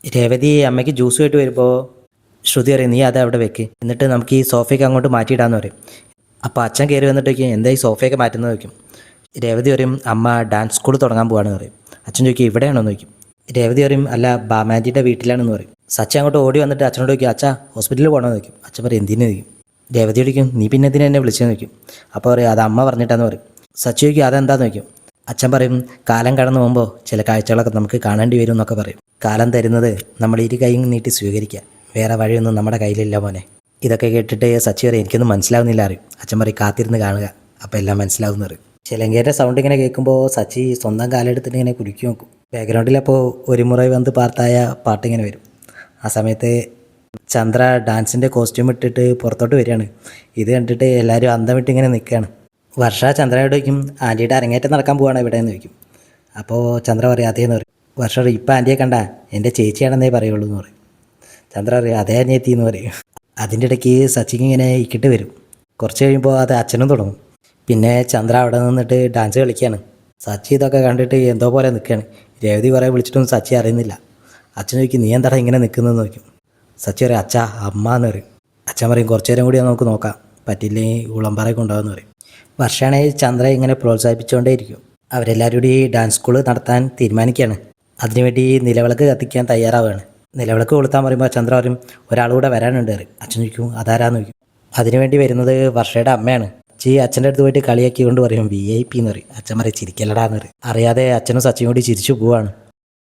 രേവതി അമ്മയ്ക്ക് ജ്യൂസുമായിട്ട് വരുമ്പോൾ ശ്രുതി പറയും നീ അത് അവിടെ വെക്ക്, എന്നിട്ട് നമുക്ക് ഈ സോഫയൊക്കെ അങ്ങോട്ട് മാറ്റിയിടാന്ന് പറയും. അപ്പോൾ അച്ഛൻ കയറി വന്നിട്ടേക്കും എന്താ ഈ സോഫയൊക്കെ മാറ്റുന്നത് ചോദിക്കും. രേവതി പറയും അമ്മ ഡാൻസ് സ്കൂൾ തുടങ്ങാൻ പോവാണെന്ന് പറയും. അച്ഛൻ ചോദിക്കും ഇവിടെയാണോ എന്ന് ചോദിക്കും. രേവതി പറയും അല്ല ബാമാജിയുടെ വീട്ടിലാണെന്ന് പറയും. സച്ചി അങ്ങോട്ട് ഓടി വന്നിട്ട് അച്ഛനോട് ചോദിക്കും അച്ഛാ ഹോസ്പിറ്റലിൽ പോകണമെന്ന് ചോദിക്കും. അച്ഛൻ പറയും എന്തിനു ചോദിക്കും. രേവതി ചോദിക്കും നീ പിന്നെ എന്തിനാ എന്നെ വിളിച്ചെന്ന് ചോദിക്കും. അപ്പോൾ പറയും അത് അമ്മ പറഞ്ഞിട്ടാന്ന് പറയും. സച്ചി ചോദിക്കും അതെന്താന്ന് ചോദിക്കും. അച്ഛൻ പറയും കാലം കടന്നു പോകുമ്പോൾ ചില കാഴ്ചകളൊക്കെ നമുക്ക് കാണേണ്ടി വരും എന്നൊക്കെ പറയും. കാലം തരുന്നത് നമ്മൾ ഇരു കൈ നീട്ടി സ്വീകരിക്കുക, വേറെ വഴിയൊന്നും നമ്മുടെ കയ്യിലില്ല മോനെ. ഇതൊക്കെ കേട്ടിട്ട് സച്ചി പറയും എനിക്കൊന്നും മനസ്സിലാവുന്നില്ല അറിയും. അച്ഛൻ പറയും കാത്തിരുന്ന് കാണുക, അപ്പോൾ എല്ലാം മനസ്സിലാവുന്ന പറയും. ചിലങ്കേൻ്റെ സൗണ്ട് ഇങ്ങനെ കേൾക്കുമ്പോൾ സച്ചി സ്വന്തം കാലെടുത്തിട്ട് ഇങ്ങനെ കുലുക്കി നോക്കും. ബാക്ക്ഗ്രൗണ്ടിലപ്പോൾ ഒരു മുറ വന്ന് പാർത്തായ പാട്ടിങ്ങനെ വരും. ആ സമയത്ത് ചന്ദ്ര ഡാൻസിൻ്റെ കോസ്റ്റ്യൂം ഇട്ടിട്ട് പുറത്തോട്ട് വരികയാണ്. ഇത് കണ്ടിട്ട് എല്ലാവരും അന്തം വിട്ട് ഇങ്ങനെ നിൽക്കുകയാണ്. വർഷ ചന്ദ്രയോട് ചോദിക്കും ആൻറ്റിയുടെ അരങ്ങേറ്റം നടക്കാൻ പോവാണ് ഇവിടെ എന്ന് ചോദിക്കും. അപ്പോൾ ചന്ദ്ര പറയും അതേന്ന് പറയും. വർഷ പറയും ഇപ്പം ആൻറ്റിയെ കണ്ട എൻ്റെ ചേച്ചിയാണെന്നേ പറയുള്ളൂ എന്ന് പറയും. ചന്ദ്ര പറയും അതേ അനിയത്തി എന്ന് പറയും. അതിൻ്റെ ഇടയ്ക്ക് സച്ചിക്ക് ഇങ്ങനെ ഇക്കിട്ട് വരും. കുറച്ച് കഴിയുമ്പോൾ അത് അച്ഛനും തുടങ്ങും. പിന്നെ ചന്ദ്ര അവിടെ നിന്നിട്ട് ഡാൻസ് കളിക്കുകയാണ്. സച്ചി ഇതൊക്കെ കണ്ടിട്ട് എന്തോ പോലെ നിൽക്കുകയാണ്. രേവതി കുറേ വിളിച്ചിട്ടൊന്നും സച്ചി അറിയുന്നില്ല. അച്ഛൻ ചോദിക്കും നീ എന്താടാ ഇങ്ങനെ നിൽക്കുന്നതെന്ന് ചോദിക്കും. സച്ചി പറയും അച്ഛാ അമ്മ എന്ന് പറയും. അച്ഛൻ പറയും കുറച്ച് നേരം കൂടി നമുക്ക് നോക്കാം, പറ്റില്ലെങ്കിൽ ഉളമ്പാറയൊക്കെ ഉണ്ടാകുമെന്ന് പറയും. വർഷമാണെങ്കിൽ ചന്ദ്ര ഇങ്ങനെ പ്രോത്സാഹിപ്പിച്ചുകൊണ്ടേയിരിക്കും. അവരെല്ലാവരും കൂടി ഡാൻസ് സ്കൂൾ നടത്താൻ തീരുമാനിക്കുകയാണ്. അതിനുവേണ്ടി നിലവിളക്ക് കത്തിക്കാൻ തയ്യാറാവുകയാണ്. നിലവിളക്ക് കൊളുത്താൻ പറയുമ്പോൾ ചന്ദ്ര പറയും ഒരാളുകൂടെ വരാനുണ്ട് പറയും. അച്ഛൻ ചോദിക്കും അതാരാന്ന് ചോദിക്കും. അതിനുവേണ്ടി വരുന്നത് വർഷയുടെ അമ്മയാണ്. അച്ഛൻ്റെ അടുത്ത് പോയിട്ട് കളിയാക്കി കൊണ്ട് പറയും VIP എന്ന് പറയും. അച്ഛൻ പറയും ചിരിക്കല്ലടാന്ന് പറയും. അറിയാതെ അച്ഛനും സച്ചിയും കൂടി ചിരിച്ചു പോവാണ്.